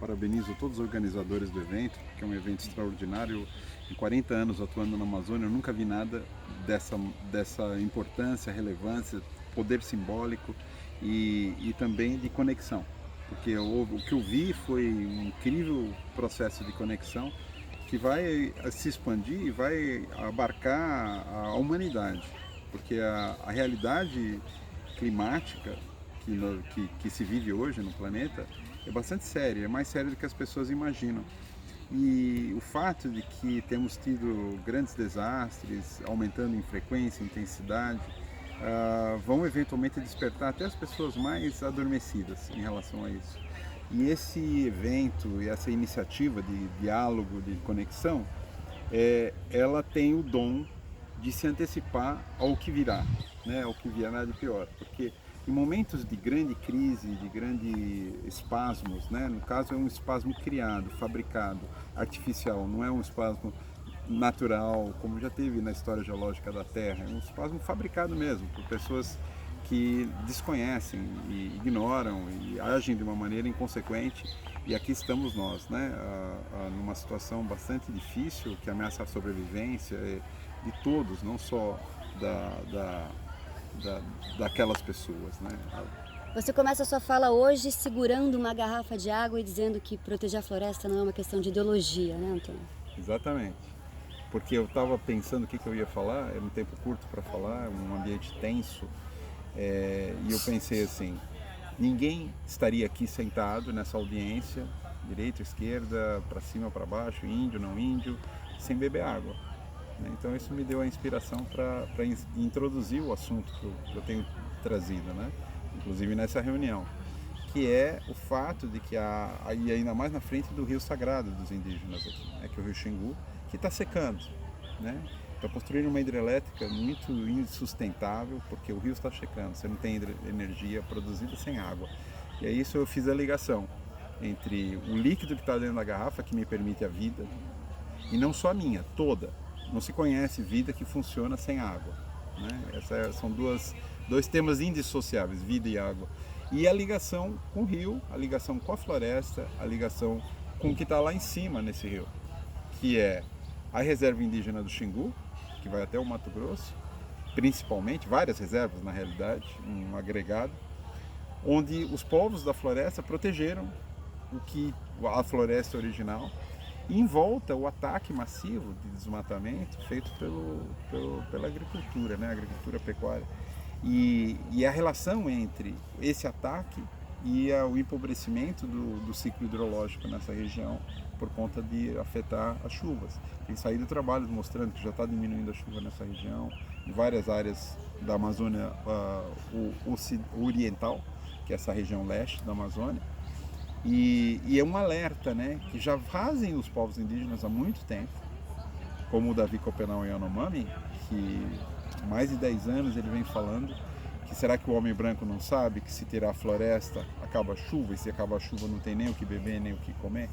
parabenizo todos os organizadores do evento, porque é um evento extraordinário. Em 40 anos atuando na Amazônia, eu nunca vi nada dessa importância, relevância, poder simbólico e também de conexão. Porque o que eu vi foi um incrível processo de conexão que vai se expandir e vai abarcar a humanidade. Porque a realidade climática que se vive hoje no planeta é bastante séria, é mais séria do que as pessoas imaginam. E o fato de que temos tido grandes desastres, aumentando em frequência, intensidade, vão eventualmente despertar até as pessoas mais adormecidas em relação a isso. E esse evento e essa iniciativa de diálogo, de conexão, ela tem o dom de se antecipar ao que virá, né? Ao que virá de pior, porque em momentos de grande crise, de grande espasmos, né? No caso é um espasmo criado, fabricado, artificial, não é um espasmo natural, como já teve na história geológica da Terra, é um espasmo fabricado mesmo, por pessoas que desconhecem e ignoram e agem de uma maneira inconsequente. E aqui estamos nós, né? Numa situação bastante difícil, que ameaça a sobrevivência de todos, não só daquelas pessoas, né? Você começa a sua fala hoje segurando uma garrafa de água e dizendo que proteger a floresta não é uma questão de ideologia, né, Antônio? Exatamente. Porque eu estava pensando o que eu ia falar, era um tempo curto para falar, um ambiente tenso, e eu pensei assim, ninguém estaria aqui sentado nessa audiência, direita, esquerda, para cima, para baixo, índio, não índio, sem beber água. Então isso me deu a inspiração para introduzir o assunto que eu tenho trazido, né? Inclusive nessa reunião, que é o fato de que e ainda mais na frente do rio sagrado dos indígenas aqui, que é o rio Xingu, que está secando, né? Então construir uma hidrelétrica muito insustentável, porque o rio está secando, você não tem energia produzida sem água. E aí isso eu fiz a ligação entre o líquido que está dentro da garrafa, que me permite a vida, e não só a minha, toda. Não se conhece vida que funciona sem água, né? São dois temas indissociáveis, vida e água. E a ligação com o rio, a ligação com a floresta, a ligação com o que está lá em cima nesse rio, que é a reserva indígena do Xingu, que vai até o Mato Grosso, principalmente, várias reservas na realidade, um agregado, onde os povos da floresta protegeram a floresta original, e em volta o ataque massivo de desmatamento feito pela agricultura, né? Agricultura pecuária. E a relação entre esse ataque e o empobrecimento do ciclo hidrológico nessa região por conta de afetar as chuvas. Tem saído trabalhos mostrando que já está diminuindo a chuva nessa região, em várias áreas da Amazônia oriental, que é essa região leste da Amazônia. E é um alerta, né, que já fazem os povos indígenas há muito tempo, como o Davi Copenau Yanomami, que há mais de 10 anos ele vem falando que será que o homem branco não sabe que se tirar a floresta acaba a chuva, e se acaba a chuva não tem nem o que beber nem o que comer?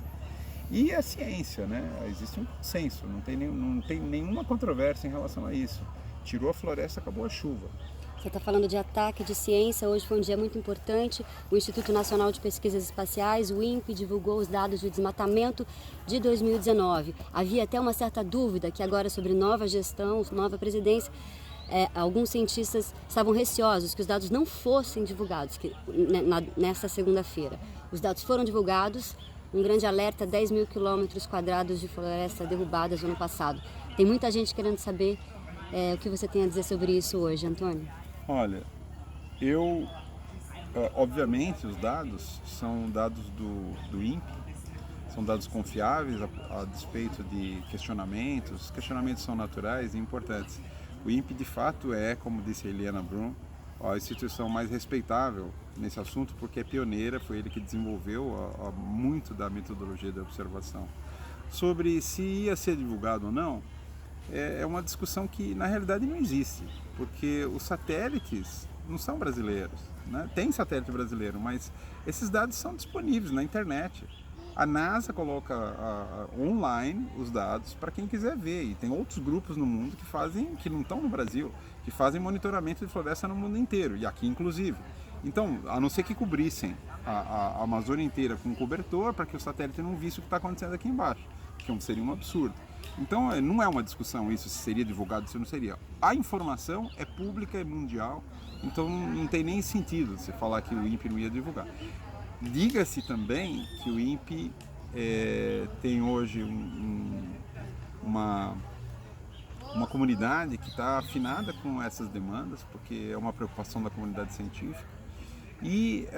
E a ciência, né? Existe um consenso, não tem nenhuma controvérsia em relação a isso. Tirou a floresta, acabou a chuva. Você está falando de ataque, de ciência. Hoje foi um dia muito importante. O Instituto Nacional de Pesquisas Espaciais, o INPE, divulgou os dados de desmatamento de 2019. Havia até uma certa dúvida que agora sobre nova gestão, nova presidência, alguns cientistas estavam receosos que os dados não fossem divulgados nesta segunda-feira. Os dados foram divulgados, um grande alerta, 10 mil quilômetros quadrados de floresta derrubadas no ano passado. Tem muita gente querendo saber o que você tem a dizer sobre isso hoje, Antônio. Olha, obviamente os dados são dados do INPE, são dados confiáveis a despeito de questionamentos. Os questionamentos são naturais e importantes. O INPE de fato é, como disse a Eliana Brum, a instituição mais respeitável nesse assunto porque é pioneira, foi ele que desenvolveu muito da metodologia de observação. Sobre se ia ser divulgado ou não, é uma discussão que na realidade não existe, porque os satélites não são brasileiros, né? Tem satélite brasileiro, mas esses dados são disponíveis na internet. A NASA coloca online os dados para quem quiser ver, e tem outros grupos no mundo que não estão no Brasil, que fazem monitoramento de floresta no mundo inteiro, e aqui inclusive. Então, a não ser que cobrissem a Amazônia inteira com cobertor para que o satélite não visse o que está acontecendo aqui embaixo, que seria um absurdo. Então não é uma discussão isso, se seria divulgado, se não seria. A informação é pública, é mundial, então não tem nem sentido você falar que o INPE não ia divulgar. Diga-se também que o INPE tem hoje uma comunidade que está afinada com essas demandas, porque é uma preocupação da comunidade científica. E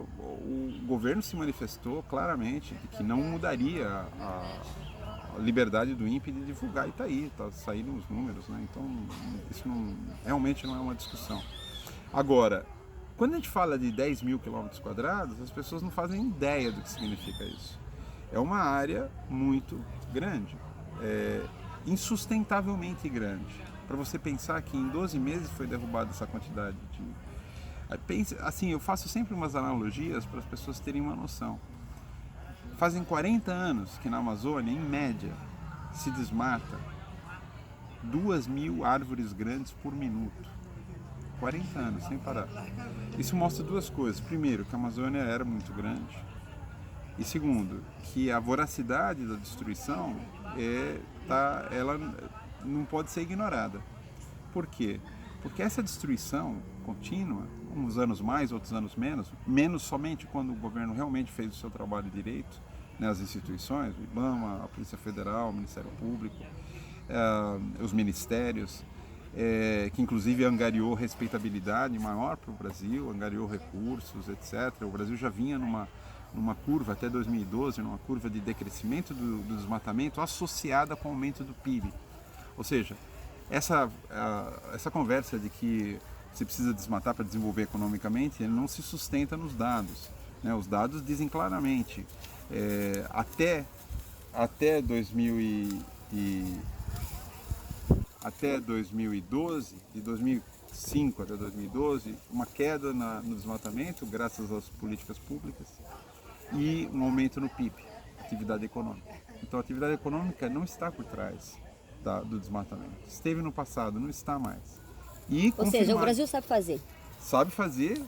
o governo se manifestou claramente de que não mudaria a liberdade do INPE de divulgar, e está aí, está saindo os números, né? Então isso realmente não é uma discussão. Agora, quando a gente fala de 10 mil quilômetros quadrados, as pessoas não fazem ideia do que significa isso. É uma área muito grande, insustentavelmente grande. Para você pensar que em 12 meses foi derrubada essa quantidade de... Pense, assim, eu faço sempre umas analogias para as pessoas terem uma noção. Fazem 40 anos que na Amazônia, em média, se desmata 2.000 árvores grandes por minuto. 40 anos, sem parar. Isso mostra duas coisas. Primeiro, que a Amazônia era muito grande. E segundo, que a voracidade da destruição ela não pode ser ignorada. Por quê? Porque essa destruição contínua, uns anos mais, outros anos menos somente quando o governo realmente fez o seu trabalho direito, né, as instituições, o IBAMA, a Polícia Federal, o Ministério Público, os ministérios, que inclusive angariou respeitabilidade maior para o Brasil, angariou recursos, etc. O Brasil já vinha numa curva, até 2012, numa curva de decrescimento do desmatamento associada com o aumento do PIB. Ou seja, essa conversa de que você precisa desmatar para desenvolver economicamente, ele não se sustenta nos dados, né? Os dados dizem claramente, até 2012, de 2005 até 2012, uma queda no desmatamento, graças às políticas públicas, e um aumento no PIB, atividade econômica. Então a atividade econômica não está por trás do desmatamento. Esteve no passado, não está mais. Ou seja, o Brasil sabe fazer. Sabe fazer,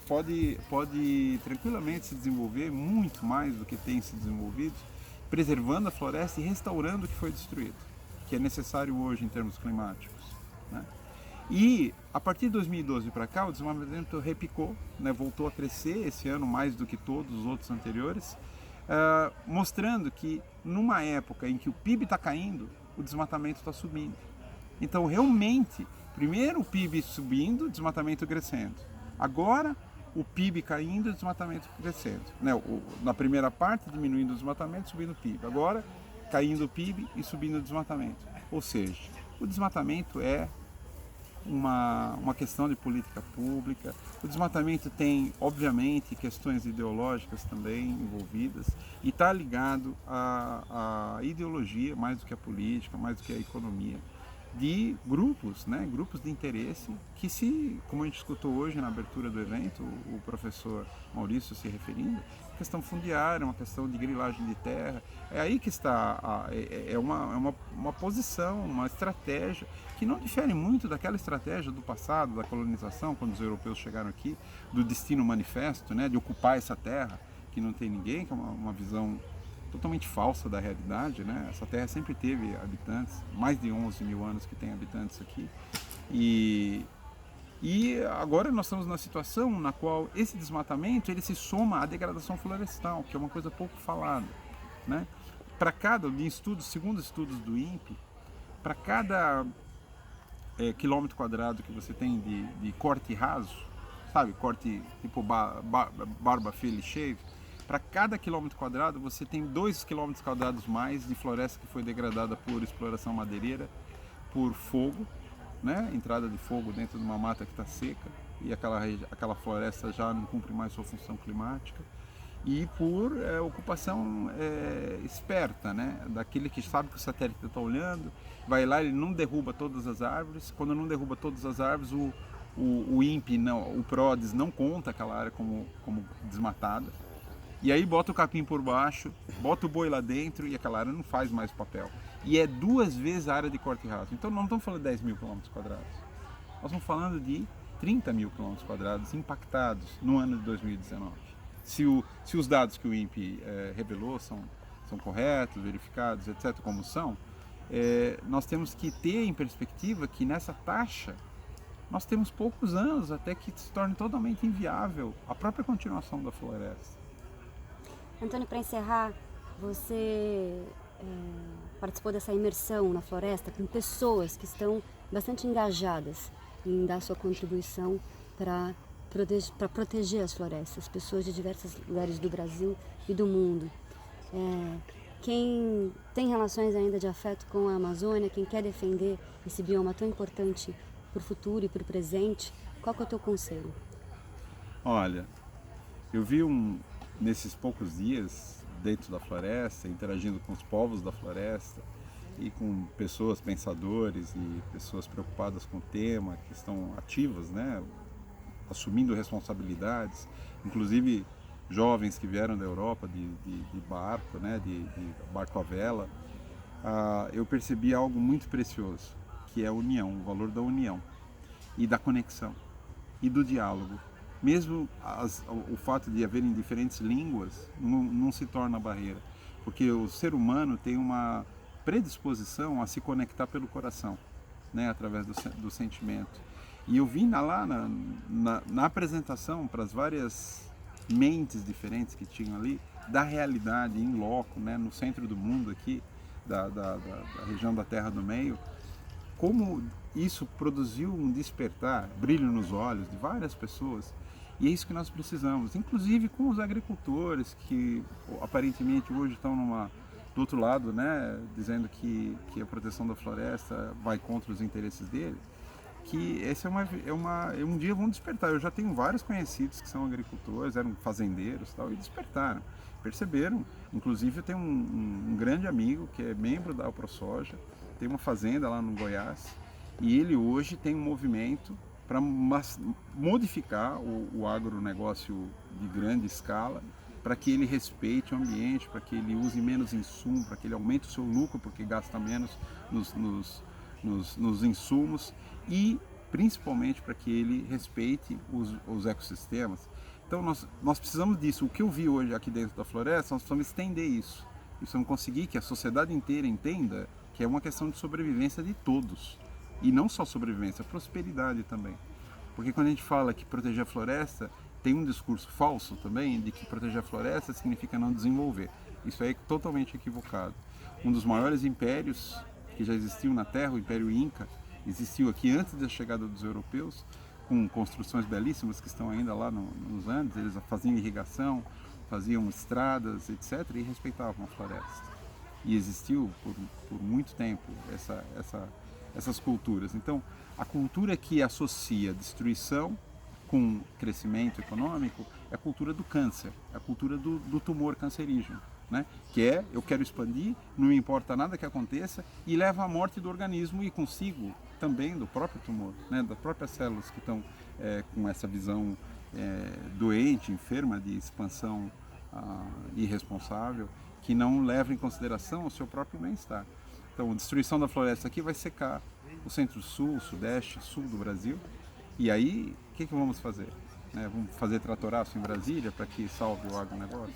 pode tranquilamente se desenvolver muito mais do que tem se desenvolvido, preservando a floresta e restaurando o que foi destruído, que é necessário hoje em termos climáticos, né? E a partir de 2012 para cá, o desmatamento repicou, né? Voltou a crescer esse ano mais do que todos os outros anteriores, mostrando que numa época em que o PIB está caindo, o desmatamento está subindo. Então realmente, primeiro o PIB subindo, o desmatamento crescendo. Agora o PIB caindo e o desmatamento crescendo, né? Na primeira parte diminuindo o desmatamento, subindo o PIB. Agora caindo o PIB e subindo o desmatamento. Ou seja, o desmatamento é uma questão de política pública. O desmatamento tem, obviamente, questões ideológicas também envolvidas e está ligado à ideologia, mais do que à política, mais do que à economia, de grupos, né, grupos de interesse que como a gente escutou hoje na abertura do evento, o professor Maurício se referindo, questão fundiária, uma questão de grilagem de terra, é aí que está, uma posição, uma estratégia que não difere muito daquela estratégia do passado, da colonização, quando os europeus chegaram aqui, do destino manifesto, né, de ocupar essa terra que não tem ninguém, que é uma visão totalmente falsa da realidade, né? Essa terra sempre teve habitantes, mais de 11 mil anos que tem habitantes aqui, e agora nós estamos na situação na qual esse desmatamento ele se soma à degradação florestal, que é uma coisa pouco falada, né? Para cada, segundo estudos do INPE, para cada quilômetro quadrado que você tem de corte raso, sabe, corte tipo barba, fila e shave, para cada quilômetro quadrado você tem 2 quilômetros quadrados mais de floresta que foi degradada por exploração madeireira, por fogo, né? Entrada de fogo dentro de uma mata que está seca e aquela floresta já não cumpre mais sua função climática, e por ocupação esperta, né? Daquele que sabe que o satélite está olhando, vai lá, ele não derruba todas as árvores. Quando não derruba todas as árvores, o INPE, o PRODES não conta aquela área como desmatada. E aí bota o capim por baixo, bota o boi lá dentro e aquela área não faz mais papel. E é 2 vezes a área de corte raso. Então não estamos falando de 10 mil quilômetros quadrados. Nós estamos falando de 30 mil quilômetros quadrados impactados no ano de 2019. se os dados que o INPE revelou são corretos, verificados, etc., como são, nós temos que ter em perspectiva que nessa taxa nós temos poucos anos até que se torne totalmente inviável a própria continuação da floresta. Antônio, para encerrar, você participou dessa imersão na floresta com pessoas que estão bastante engajadas em dar sua contribuição para proteger as florestas, pessoas de diversos lugares do Brasil e do mundo. Quem tem relações ainda de afeto com a Amazônia, quem quer defender esse bioma tão importante para o futuro e para o presente, qual que é o teu conselho? Olha, eu vi nesses poucos dias dentro da floresta, interagindo com os povos da floresta e com pessoas, pensadores e pessoas preocupadas com o tema, que estão ativas, né, assumindo responsabilidades, inclusive jovens que vieram da Europa de barco, né, de barco à vela. Eu percebi algo muito precioso, que é a união, o valor da união e da conexão e do diálogo. Mesmo o fato de haverem diferentes línguas não se torna barreira, porque o ser humano tem uma predisposição a se conectar pelo coração, né, através do sentimento. E eu vi lá na apresentação para as várias mentes diferentes que tinham ali, da realidade em loco, né, no centro do mundo aqui, da região da Terra do Meio, como isso produziu um despertar, brilho nos olhos de várias pessoas. E é isso que nós precisamos, inclusive com os agricultores que aparentemente hoje estão do outro lado, né, dizendo que a proteção da floresta vai contra os interesses dele, que esse um dia vão despertar. Eu já tenho vários conhecidos que são agricultores, eram fazendeiros e tal, e despertaram, perceberam. Inclusive eu tenho um grande amigo que é membro da AproSoja, tem uma fazenda lá no Goiás, e ele hoje tem um movimento para modificar o agronegócio de grande escala, para que ele respeite o ambiente, para que ele use menos insumo, para que ele aumente o seu lucro, porque gasta menos nos insumos, e principalmente para que ele respeite os ecossistemas. Então nós precisamos disso. O que eu vi hoje aqui dentro da floresta, nós precisamos estender isso. Precisamos conseguir que a sociedade inteira entenda que é uma questão de sobrevivência de todos. E não só sobrevivência, prosperidade também. Porque quando a gente fala que proteger a floresta, tem um discurso falso também de que proteger a floresta significa não desenvolver. Isso é totalmente equivocado. Um dos maiores impérios que já existiu na Terra, o Império Inca, existiu aqui antes da chegada dos europeus, com construções belíssimas que estão ainda lá nos Andes. Eles faziam irrigação, faziam estradas, etc., e respeitavam a floresta. E existiu por muito tempo essas culturas. Então, a cultura que associa destruição com crescimento econômico é a cultura do câncer, é a cultura do tumor cancerígeno, né? Que eu quero expandir, não me importa nada que aconteça, e leva à morte do organismo e consigo também do próprio tumor, né? Das próprias células que estão com essa visão doente, enferma de expansão irresponsável, que não leva em consideração o seu próprio bem-estar. Então, a destruição da floresta aqui vai secar o centro-sul, sudeste, sul do Brasil. E aí, o que vamos fazer? Vamos fazer tratoraço em Brasília para que salve o agronegócio?